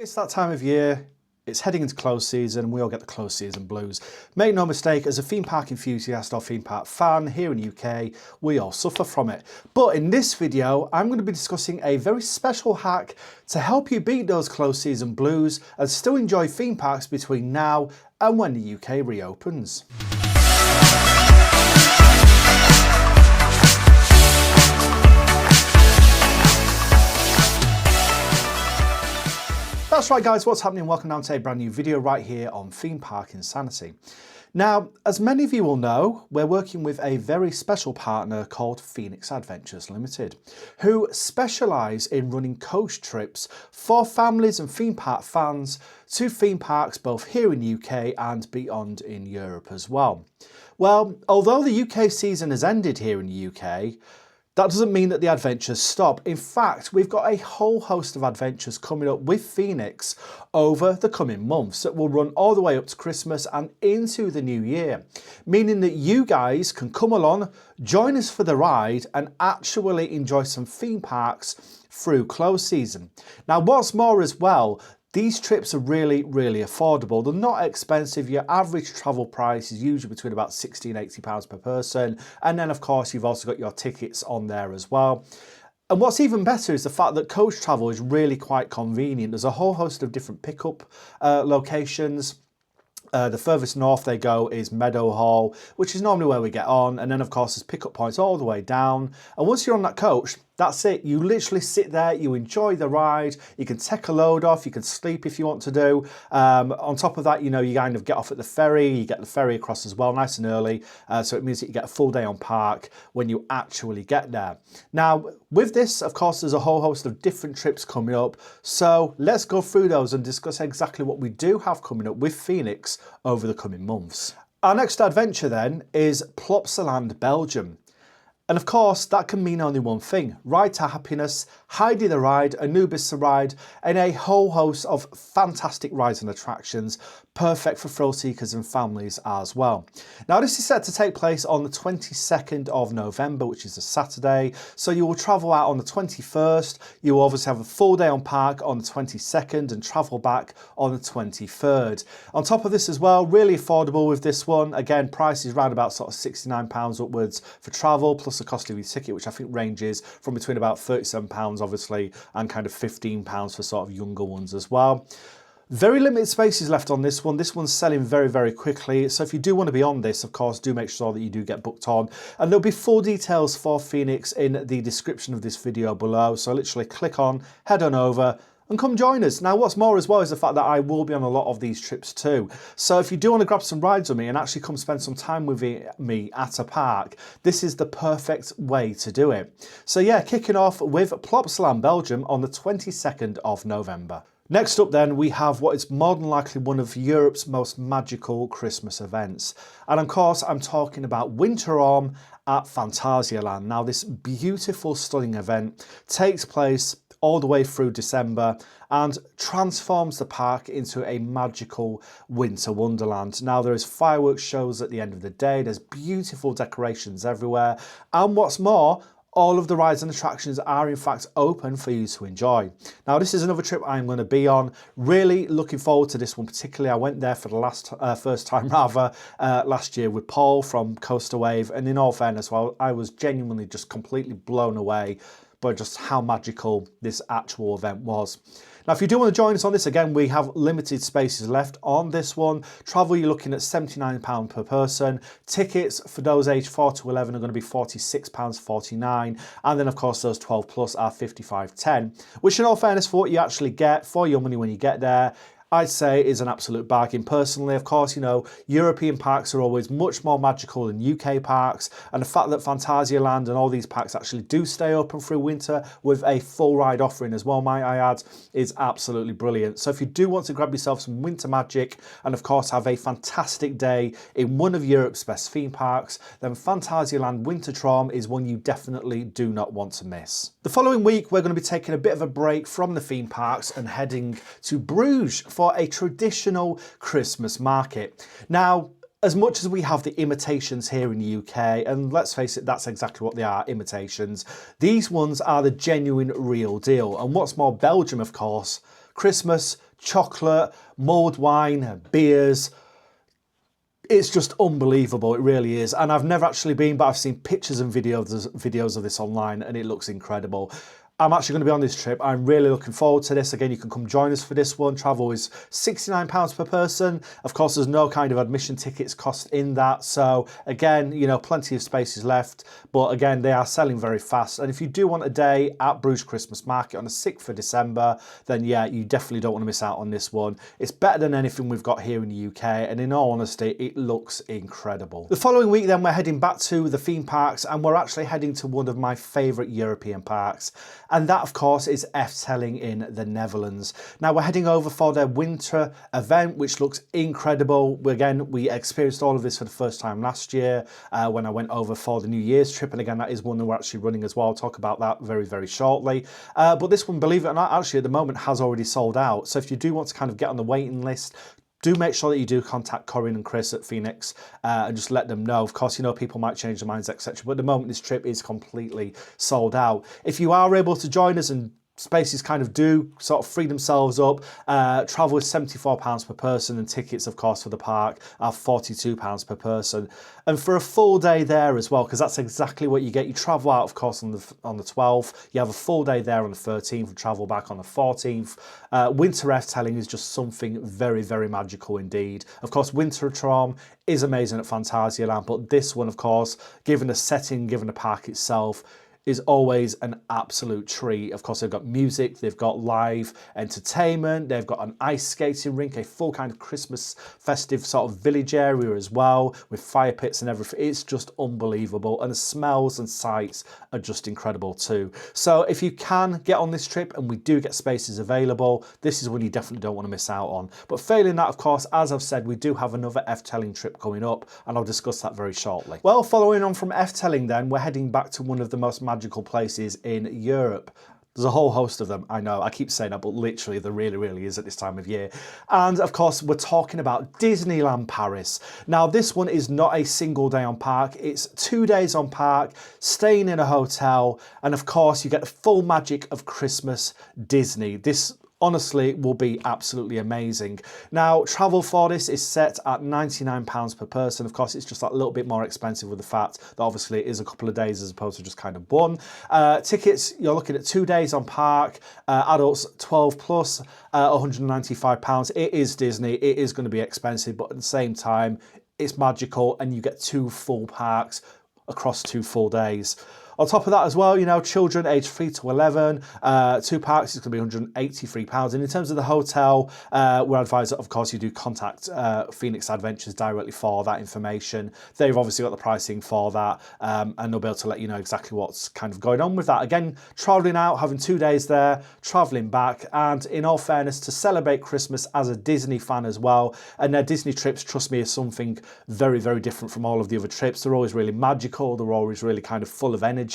It's that time of year, it's heading into close season, and we all get the close season blues. Make no mistake, as a theme park enthusiast or theme park fan here in the UK, we all suffer from it. But in this video, I'm going to be discussing a very special hack to help you beat those close season blues and still enjoy theme parks between now and when the UK reopens. That's right guys, what's happening? Welcome down to a brand new video right here on Theme Park Insanity. Now, as many of you will know, we're working with a very special partner called Phoenix Adventures Limited, who specialise in running coach trips for families and theme park fans to theme parks both here in the UK and beyond in Europe as well. Well, although the UK season has ended here in the UK, that doesn't mean that the adventures stop. In fact, we've got a whole host of adventures coming up with Phoenix over the coming months that will run all the way up to Christmas and into the new year, meaning that you guys can come along, join us for the ride and actually enjoy some theme parks through close season. Now, what's more as well, these trips are really affordable. They're not expensive. Your average travel price is usually between about £60 and £80 per person. And then of course, you've also got your tickets on there as well. And what's even better is the fact that coach travel is really quite convenient. There's a whole host of different pickup locations. The furthest north they go is Meadowhall, which is normally where we get on. And then of course, there's pickup points all the way down. And once you're on that coach, that's it. You literally sit there, you enjoy the ride, you can take a load off, you can sleep if you want to do. On top of that, you know, you kind of get off at the ferry, you get the ferry across as well, nice and early. So it means that you get a full day on park when you actually get there. Now, with this, of course, there's a whole host of different trips coming up. So let's go through those and discuss exactly what we do have coming up with Phoenix over the coming months. Our next adventure then is Plopsaland, Belgium. And of course, that can mean only one thing: Ride to Happiness, Heidi the Ride, Anubis the Ride, and a whole host of fantastic rides and attractions, perfect for thrill seekers and families as well. Now, this is set to take place on the 22nd of November, which is a Saturday. So you will travel out on the 21st. You will obviously have a full day on park on the 22nd and travel back on the 23rd. On top of this as well, really affordable with this one. Again, price is around about sort of £69 upwards for travel, plus the cost of your ticket, which I think ranges from between about £37 obviously and kind of £15 for sort of younger ones as well. Very limited spaces left on this one. This one's selling very quickly. So if you do want to be on this, of course, do make sure that you do get booked on. And there'll be full details for Phoenix in the description of this video below. So literally click on, head on over, and come join us. Now, what's more as well is the fact that I will be on a lot of these trips too. So if you do want to grab some rides with me and actually come spend some time with me at a park, this is the perfect way to do it. So yeah, kicking off with Plopsaland, Belgium on the 22nd of November. Next up then, we have what is more than likely one of Europe's most magical Christmas events. And of course, I'm talking about Winter Orm at Phantasialand. Now, this beautiful, stunning event takes place all the way through December and transforms the park into a magical winter wonderland. Now, there is fireworks shows at the end of the day, there's beautiful decorations everywhere, and what's more, all of the rides and attractions are in fact open for you to enjoy. Now, this is another trip I'm going to be on. Really looking forward to this one particularly. I went there for the first time last year with Paul from Coaster Wave, and in all fairness, well, I was genuinely just completely blown away by just how magical this actual event was. Now, if you do want to join us on this, again, we have limited spaces left on this one. Travel, you're looking at £79 per person. Tickets for those aged 4 to 11 are going to be £46.49. And then, of course, those 12 plus are £55.10, which in all fairness, for what you actually get for your money when you get there, I'd say is an absolute bargain personally. Of course, you know, European parks are always much more magical than UK parks, and the fact that Phantasialand and all these parks actually do stay open through winter with a full ride offering as well, might I add, is absolutely brilliant. So if you do want to grab yourself some winter magic and of course have a fantastic day in one of Europe's best theme parks, then Phantasialand Winter Trom is one you definitely do not want to miss. The following week, we're going to be taking a bit of a break from the theme parks and heading to Bruges for a traditional Christmas market. Now, as much as we have the imitations here in the UK, and let's face it, that's exactly what they are, imitations, these ones are the genuine real deal. And what's more, Belgium, of course, Christmas chocolate, mulled wine, beers. It's just unbelievable, it really is. And I've never actually been, but I've seen pictures and videos of this online, and it looks incredible. I'm actually going to be on this trip. I'm really looking forward to this. Again, you can come join us for this one. Travel is £69 per person. Of course, there's no kind of admission tickets cost in that. So again, you know, plenty of spaces left. But again, they are selling very fast. And if you do want a day at Bruges Christmas Market on the 6th of December, then yeah, you definitely don't want to miss out on this one. It's better than anything we've got here in the UK. And in all honesty, it looks incredible. The following week then, we're heading back to the theme parks, and we're actually heading to one of my favourite European parks. And that, of course, is Efteling in the Netherlands. Now, we're heading over for their winter event, which looks incredible. Again, we experienced all of this for the first time last year when I went over for the New Year's trip. And again, that is one that we're actually running as well. I'll talk about that very, very shortly. But this one, believe it or not, actually at the moment has already sold out. So if you do want to kind of get on the waiting list, do make sure that you do contact Corinne and Chris at Phoenix and just let them know. Of course, you know, people might change their minds, etc. But at the moment, this trip is completely sold out. If you are able to join us and spaces kind of do sort of free themselves up, travel is £74 per person, and tickets, of course, for the park are £42 per person. And for a full day there as well, because that's exactly what you get. You travel out, of course, on the 12th. You have a full day there on the 13th and travel back on the 14th. Winter Efteling is just something very, very magical indeed. Of course, Winter Trom is amazing at Phantasialand, but this one, of course, given the setting, given the park itself, is always an absolute treat. Of course, they've got music, they've got live entertainment, they've got an ice skating rink, a full kind of Christmas festive sort of village area as well, with fire pits and everything. It's just unbelievable, and the smells and sights are just incredible too. So if you can get on this trip, and we do get spaces available, this is one you definitely don't want to miss out on. But failing that, of course, as I've said, we do have another Efteling trip coming up, and I'll discuss that very shortly. Well, following on from Efteling then, we're heading back to one of the most magical places in Europe. There's a whole host of them, I know, I keep saying that, but literally there really is at this time of year. And of course, we're talking about Disneyland Paris. Now, this one is not a single day on park, it's 2 days on park, staying in a hotel, and of course, you get the full magic of Christmas Disney. This honestly will be absolutely amazing. Now, travel for this is set at £99 per person. Of course, it's just that little bit more expensive with the fact that obviously it is a couple of days as opposed to just kind of one. Tickets, you're looking at 2 days on park, adults 12 plus, £195. It is Disney, it is going to be expensive, but at the same time, it's magical, and you get 2 full parks across 2 full days. On top of that as well, you know, children aged 3 to 11, 2 parks is going to be £183. And in terms of the hotel, we're advised that, of course, you do contact Phoenix Adventures directly for that information. They've obviously got the pricing for that, and they'll be able to let you know exactly what's kind of going on with that. Again, travelling out, having 2 days there, travelling back, and in all fairness, to celebrate Christmas as a Disney fan as well. And their Disney trips, trust me, is something very, very different from all of the other trips. They're always really magical. They're always really kind of full of energy.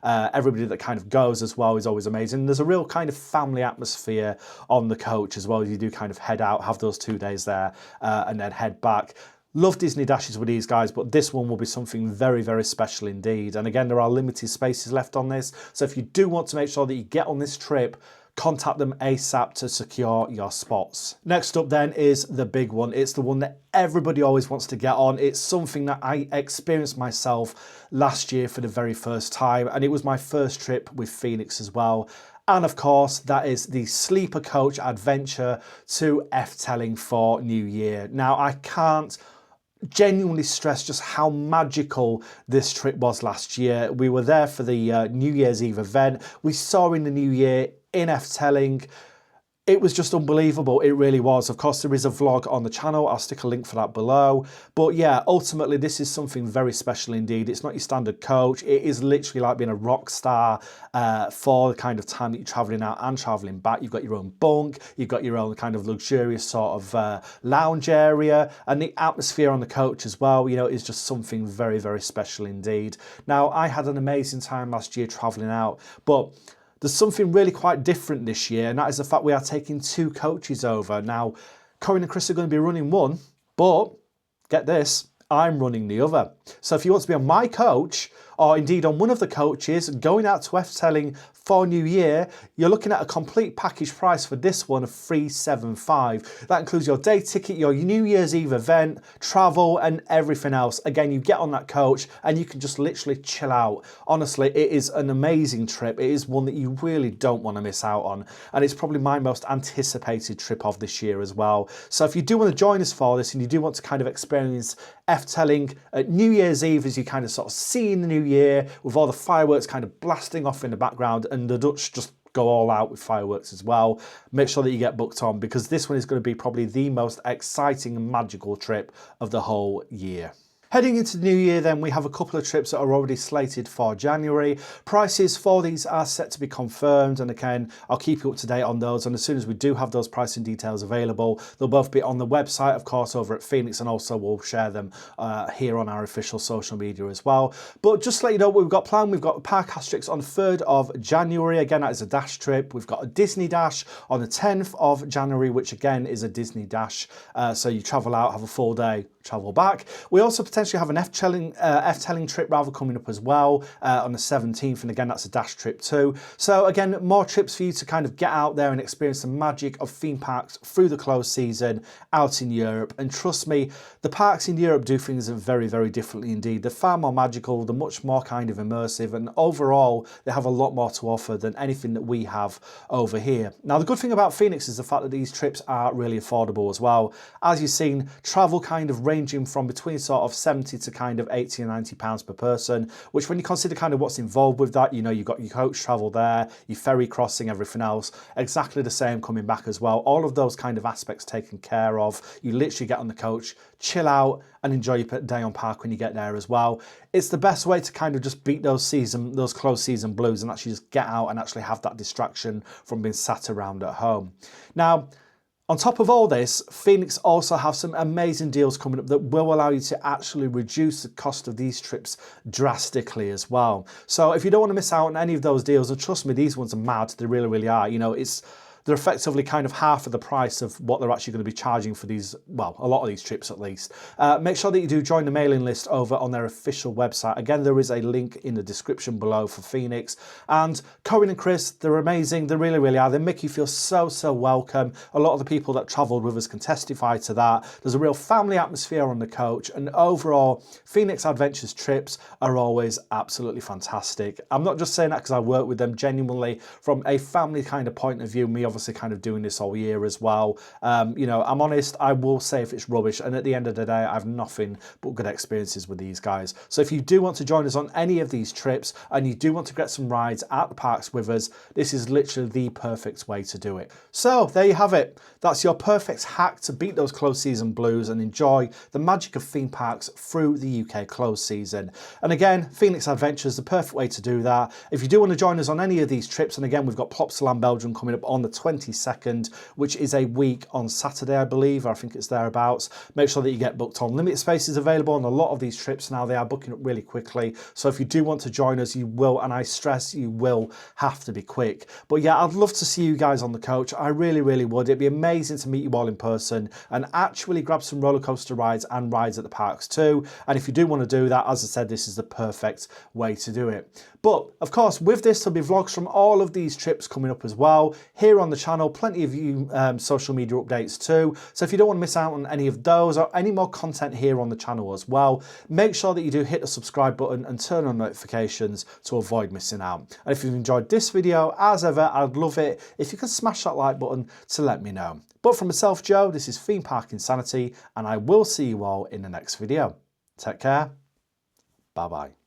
Everybody that kind of goes as well is always amazing. There's a real kind of family atmosphere on the coach as well. You do kind of head out, have those 2 days there, and then head back. Love Disney dashes with these guys, but this one will be something very, very special indeed. And again, there are limited spaces left on this. So if you do want to make sure that you get on this trip, contact them ASAP to secure your spots. Next up then is the big one. It's the one that everybody always wants to get on. It's something that I experienced myself last year for the very first time, and it was my first trip with Phoenix as well. And of course, that is the sleeper coach adventure to Efteling for New Year. Now, I can't genuinely stress just how magical this trip was last year. We were there for the New Year's Eve event. We saw in the new year in Efteling. It was just unbelievable. It really was. Of course, there is a vlog on the channel. I'll stick a link for that below. But yeah, ultimately, this is something very special indeed. It's not your standard coach. It is literally like being a rock star for the kind of time that you're traveling out and traveling back. You've got your own bunk. You've got your own kind of luxurious sort of lounge area. And the atmosphere on the coach as well, you know, is just something very, very special indeed. Now, I had an amazing time last year traveling out, but there's something really quite different this year, and that is the fact we are taking 2 coaches over. Now, Corinne and Chris are going to be running one, but get this, I'm running the other. So if you want to be on my coach, or indeed on one of the coaches going out to Efteling for New Year, you're looking at a complete package price for this one of $375. That includes your day ticket, your New Year's Eve event, travel and everything else. Again, you get on that coach and you can just literally chill out. Honestly, it is an amazing trip. It is one that you really don't want to miss out on. And it's probably my most anticipated trip of this year as well. So if you do want to join us for this and you do want to kind of experience Efteling at New Year's Eve as you kind of sort of see in the new year with all the fireworks kind of blasting off in the background, and the Dutch just go all out with fireworks as well, make sure that you get booked on, because this one is going to be probably the most exciting and magical trip of the whole year. Heading into the new year then, we have a couple of trips that are already slated for January. Prices for these are set to be confirmed, and again, I'll keep you up to date on those, and as soon as we do have those pricing details available, they'll both be on the website, of course, over at Phoenix, and also we'll share them here on our official social media as well. But just to let you know what we've got planned, we've got Park Asterix on the 3rd of January. Again, that is a dash trip. We've got a Disney dash on the 10th of January, which again is a Disney dash. So you travel out, have a full day, travel back. We also potentially have an Efteling trip rather coming up as well on the 17th, and again that's a dash trip too. So again, more trips for you to kind of get out there and experience the magic of theme parks through the closed season out in Europe. And trust me, the parks in Europe do things very, very differently indeed. They're far more magical, they're much more kind of immersive, and overall they have a lot more to offer than anything that we have over here. Now the good thing about Phoenix is the fact that these trips are really affordable as well. As you've seen, travel kind of ranging from between sort of 70 to kind of 80 and 90 pounds per person, which when you consider kind of what's involved with that, you know, you've got your coach travel there, your ferry crossing, everything else, exactly the same coming back as well. All of those kind of aspects taken care of. You literally get on the coach, chill out and enjoy your day on park when you get there as well. It's the best way to kind of just beat those closed season blues and actually just get out and actually have that distraction from being sat around at home. Now, on top of all this, Phoenix also have some amazing deals coming up that will allow you to actually reduce the cost of these trips drastically as well. So if you don't want to miss out on any of those deals, and trust me, these ones are mad, they really, really are. You know, they're effectively kind of half of the price of what they're actually going to be charging for these, well, a lot of these trips at least. Make sure that you do join the mailing list over on their official website. Again, there is a link in the description below for Phoenix. And Corinne and Chris, they're amazing. They really, really are. They make you feel so, so welcome. A lot of the people that travelled with us can testify to that. There's a real family atmosphere on the coach. And overall, Phoenix Adventures trips are always absolutely fantastic. I'm not just saying that because I work with them. Genuinely, from a family kind of point of view, me obviously kind of doing this all year as well. You know, I'm honest, I will say if it's rubbish, and at the end of the day, I have nothing but good experiences with these guys. So if you do want to join us on any of these trips and you do want to get some rides at the parks with us, this is literally the perfect way to do it. So there you have it. That's your perfect hack to beat those closed season blues and enjoy the magic of theme parks through the UK closed season. And again, Phoenix Adventures is the perfect way to do that. If you do want to join us on any of these trips, and again, we've got Plopsaland Belgium coming up on the 22nd, which is a week on Saturday, I believe, or I think it's thereabouts. Make sure that you get booked on. Limited spaces available on a lot of these trips now. They are booking up really quickly. So if you do want to join us, you will, and I stress you will have to be quick. But yeah, I'd love to see you guys on the coach. I really, really would. It'd be amazing to meet you all in person and actually grab some roller coaster rides and rides at the parks too. And if you do want to do that, as I said, this is the perfect way to do it. But of course, with this, there'll be vlogs from all of these trips coming up as well here on the channel. Plenty of you social media updates too. So if you don't want to miss out on any of those or any more content here on the channel as well, make sure that you do hit the subscribe button and turn on notifications to avoid missing out. And if you've enjoyed this video, as ever, I'd love it if you can smash that like button to let me know. But from myself, Joe, this is Theme Park Insanity, and I will see you all in the next video. Take care. Bye-bye.